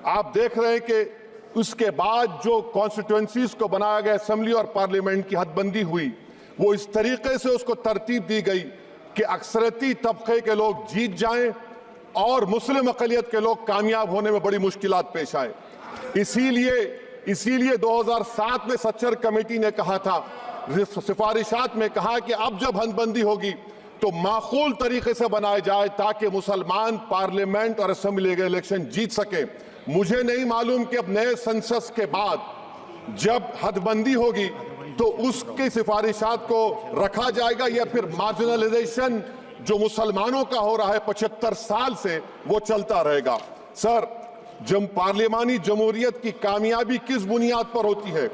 आप देख रहे हैं कि उसके बाद जो कॉन्स्टिट्यूएंसीज को बनाया गया, असेंबली और पार्लियामेंट की हदबंदी हुई, वो इस तरीके से उसको तरतीब दी गई कि अक्सरती तबके के लोग जीत जाएं और मुस्लिम अक़लियत के लोग कामयाब होने में बड़ी मुश्किलात पेश आए। इसीलिए 2007 में सच्चर कमेटी ने कहा था, सिफारिशात में कहा कि अब जब हदबंदी होगी तो माकूल तरीके से बनाया जाए ताकि मुसलमान पार्लियामेंट और असेंबली के इलेक्शन जीत सके। मुझे नहीं मालूम कि अब नए सेंसस के बाद जब हदबंदी होगी तो उसकी सिफारिशात को रखा जाएगा या फिर मार्जिनलाइजेशन जो मुसलमानों का हो रहा है 75 साल से वो चलता रहेगा। सर, पार्लियामानी जमहूरियत की कामयाबी किस बुनियाद पर होती है?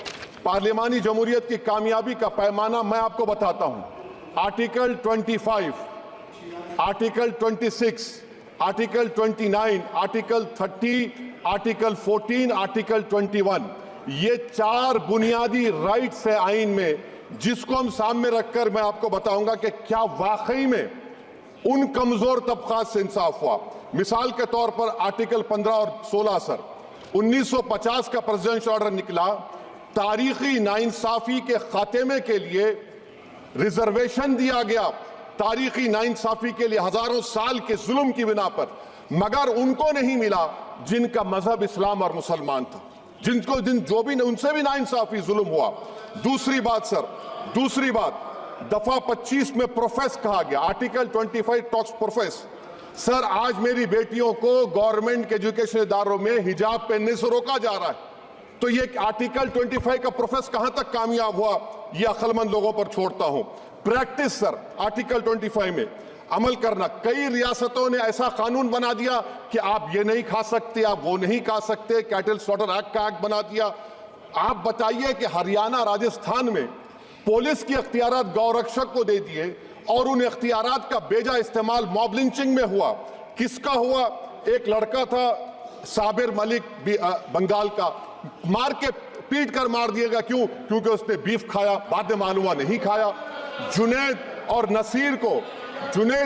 पार्लियामानी जमहूरियत की कामयाबी का पैमाना मैं आपको बताता हूं। Article 25, article 26, article 29, article 30, article 14, article 21, ये 4 बुनियादी राइट्स है आइन में, जिसको हम सामने रखकर मैं आपको बताऊंगा कि क्या वाकई में उन कमजोर तबकात से इंसाफ हुआ। मिसाल के तौर पर आर्टिकल 15 और 16 सर, 1950 का प्रेसिडेंशियल ऑर्डर निकला, तारीखी नाइंसाफी के खात्मे के लिए रिजर्वेशन दिया गया, तारीखी नाइंसाफी के लिए हजारों साल के जुल्म की बिना पर, मगर उनको नहीं मिला जिनका मजहब इस्लाम और मुसलमान था, जो भी उनसे भी नाइंसाफी जुल्म हुआ। दूसरी बात दफा 25 में प्रोफेस कहा गया, आर्टिकल 25 टॉक्स प्रोफेस। सर, आज मेरी बेटियों को गवर्नमेंट के एजुकेशन इदारों में हिजाब पहनने से रोका जा रहा है, तो ये आर्टिकल 25 का प्रोफेस कहां तक कामयाब हुआ, ये अक्लमंद लोगों पर छोड़ता हूं। प्रैक्टिस सर, आर्टिकल 25 में अमल करना, कई रियासतों ने ऐसा कानून बना दिया कि आप ये नहीं खा सकते, आप वो नहीं खा सकते, कैटल स्लॉटर एक्ट का एक्ट बना दिया। आप बताइए कि हरियाणा, राजस्थान में पुलिस की अख्तियारात गौरक्षक को दे दिए और उन अख्तियारात का बेजा इस्तेमाल मॉब लिंचिंग में हुआ। किसका हुआ? एक लड़का था साबिर मलिक बंगाल का, मार के पीट कर मार दिया गया। क्यों? क्योंकि उसने बीफ खाया, बाद में मालूम हुआ नहीं खाया। जुनैद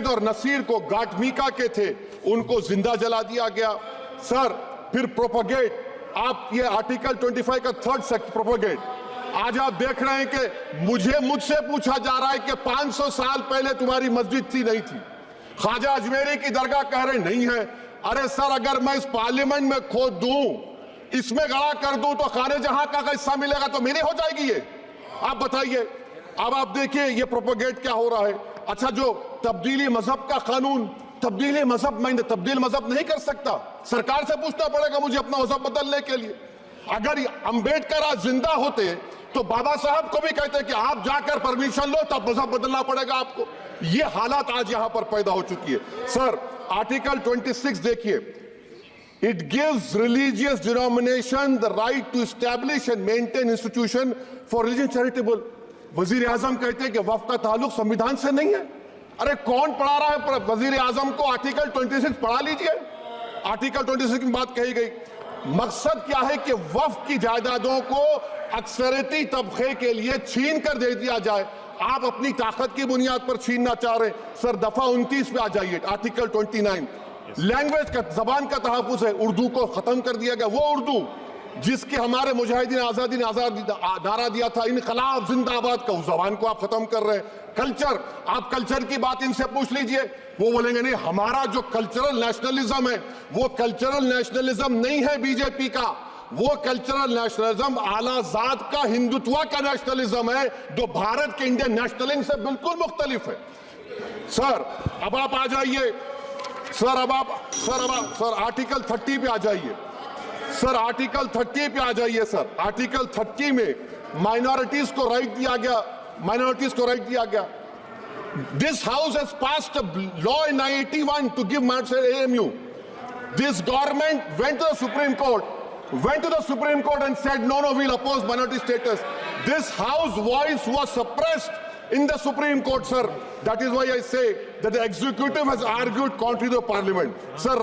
और नसीर को गाटमीका के थे, उनको जिंदा जला दिया गया। सर, फिर प्रोपगेट, आप ये आर्टिकल 25 का 3rd सेक्शन प्रोपगेट, आज आप देख रहे हैं कि मुझसे पूछा जा रहा है कि 500 साल पहले तुम्हारी मस्जिद थी, नहीं थी। ख्वाजा अजमेरी की दरगाह कह रहे नहीं है। अरे सर, अगर मैं इस पार्लियामेंट में खोद दूं, इसमें गड़ा कर दूं, तो खाने जहां का हिस्सा मिलेगा तो मेरी हो जाएगी ये। आप बताइए। अब आप देखिए ये प्रोपोगेट क्या हो रहा है। अच्छा, जो तब्दीली मजहब का कानून, तब्दीली मजहब मैं तब्दील मजहब नहीं कर सकता, सरकार से पूछना पड़ेगा मुझे अपना मजहब बदलने के लिए। अगर अंबेडकर आज जिंदा होते तो बाबा साहब को भी कहते कि आप जाकर परमिशन लो, तब मजहब बदलना पड़ेगा आपको। ये हालात आज यहां पर पैदा हो चुकी है। सर, आर्टिकल 26 देखिए, it gives religious denomination the right to establish and maintain institution for religion charitable. वजीर आजम कहते हैं कि वक्फ का ताल्लुक संविधान से नहीं है। अरे कौन पढ़ा रहा है वजीर आजम को? आर्टिकल 26 पढ़ा लीजिए। आर्टिकल 26 की बात कही गई। मकसद क्या है कि वक्फ की जायदादों को अक्सरती तबके के लिए छीन कर दे दिया जाए। आप अपनी ताकत की बुनियाद पर छीनना चाह रहे। सर, दफा 29 पे आ जाइए, आर्टिकल 29। लैंग्वेज का, जबान का तहफ़्फ़ुज़ है, उर्दू को खत्म कर दिया गया। वो उर्दू जिसके हमारे मुजाहिदीन आजादी ने नारा दिया था, इनकलाब जिंदाबाद का, उस जबान को आप खत्म कर रहे हैं। कल्चर, आप कल्चर की बात इनसे पूछ लीजिए, वो बोलेंगे नहीं, हमारा जो कल्चरल नेशनलिज्म है वो कल्चरल नेशनलिज्म नहीं है बीजेपी का, वो कल्चरल नेशनलिज्म आलाजाद का, हिंदुत्व का नेशनलिज्म है, जो भारत के इंडियन नेशनलिज्म से बिल्कुल मुख्तलिफ है। सर, अब आप आ जाइए। सर, आर्टिकल 30 पे आ जाइए। सर, आर्टिकल 30 पे आ जाइए। सर, आर्टिकल 30 में माइनॉरिटीज को राइट दिया गया। This house has passed a law in 1981 to give minority AMU. This government went to the Supreme Court and said, no, we'll oppose minority status. This house voice was suppressed in the Supreme Court, sir. That is why I say that the executive has argued contrary to the parliament. Sir,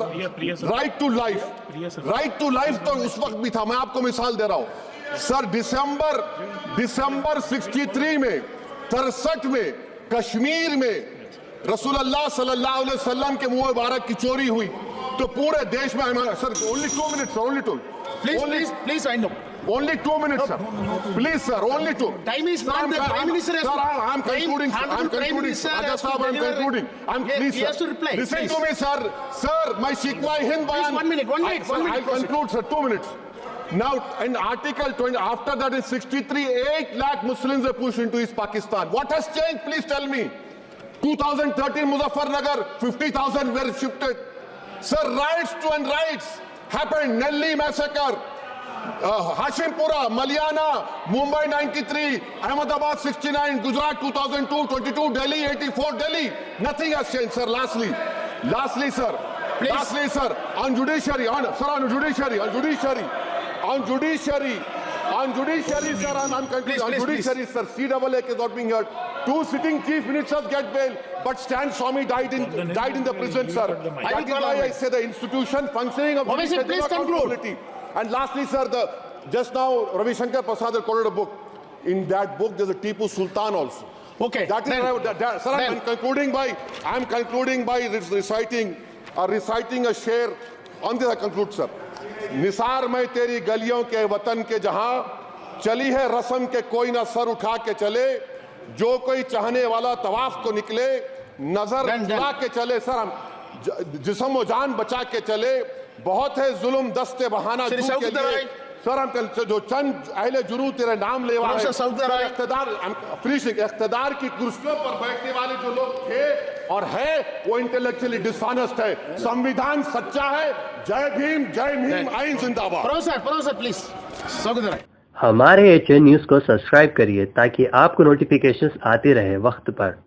right to life तो उस वक्त भी था। मैं आपको मिसाल दे रहा हूं। सर, दिसंबर 63 में, 63 में कश्मीर में रसूलुल्लाह सल्लल्लाहु अलैहि वसल्लम के मुंह मुबारक की चोरी हुई। तो पूरे देश में sir only 2 minutes, only 2, Please wind up. only 2 minutes, sir. Please, sir, only 2. Time is not there. Prime Minister has to. Sir, I'm concluding. Time, I'm Prime concluding. Minister Raja has to Sahab, I'm deliver. concluding. Please, He has sir. to reply. Listen Please. to me, sir. Sir, my Shikwa Hind Bayan. Please, 1 minute, 1 minute, 1 minute. I'll conclude, sir. 2 minutes. Now, in Article 20, after that in 63, 8 lakh Muslims were pushed into East Pakistan. What has changed? Please tell me. 2013 Muzaffarnagar, 50,000 were shifted. Sir, riots to and riots happened. Nelli massacre. Hashimpura, Maliana, Mumbai 93, Ahmedabad 69, Gujarat 2002, 22, Delhi 84, Delhi. Nothing has changed, sir. Lastly, sir. Please. Lastly, sir. On judiciary, on judiciary, sir. I'm concluding. On judiciary, sir. CAA is not being heard. 2 sitting chief ministers get bail, but Stan Swamy died in the prison, sir. That is why I say the institution functioning of Obviously, please accountability. And lastly, sir, just now Ravi Shankar Prasad had quoted a book. In that book, there's a Tipu Sultan also. Okay. That is sir. I'm concluding by reciting a share. On this I conclude, sir. Nisar में तेरी गलियों के वतन के जहां चली है रस्म के कोई ना सर उठा के चले, जो कोई चाहने वाला तवाफ को निकले, नजर उठा के चले, सर हम जिस्म व जान बचा के चले, बहुत है जुल्म दस्ते बहाना के लिए, सर हम जो चंद अहले जुनू तेरे नाम लेवा है, इख्तिदार की कुर्सियों पर बैठने वाले जो लोग थे और है वो इंटेलेक्चुअली डिसऑनेस्ट है। संविधान सच्चा है। जय भीम, आइन जिंदाबाद। Professor please. हमारे HN न्यूज़ को सब्सक्राइब करिए ताकि आपको नोटिफिकेशंस आते रहे वक्त पर।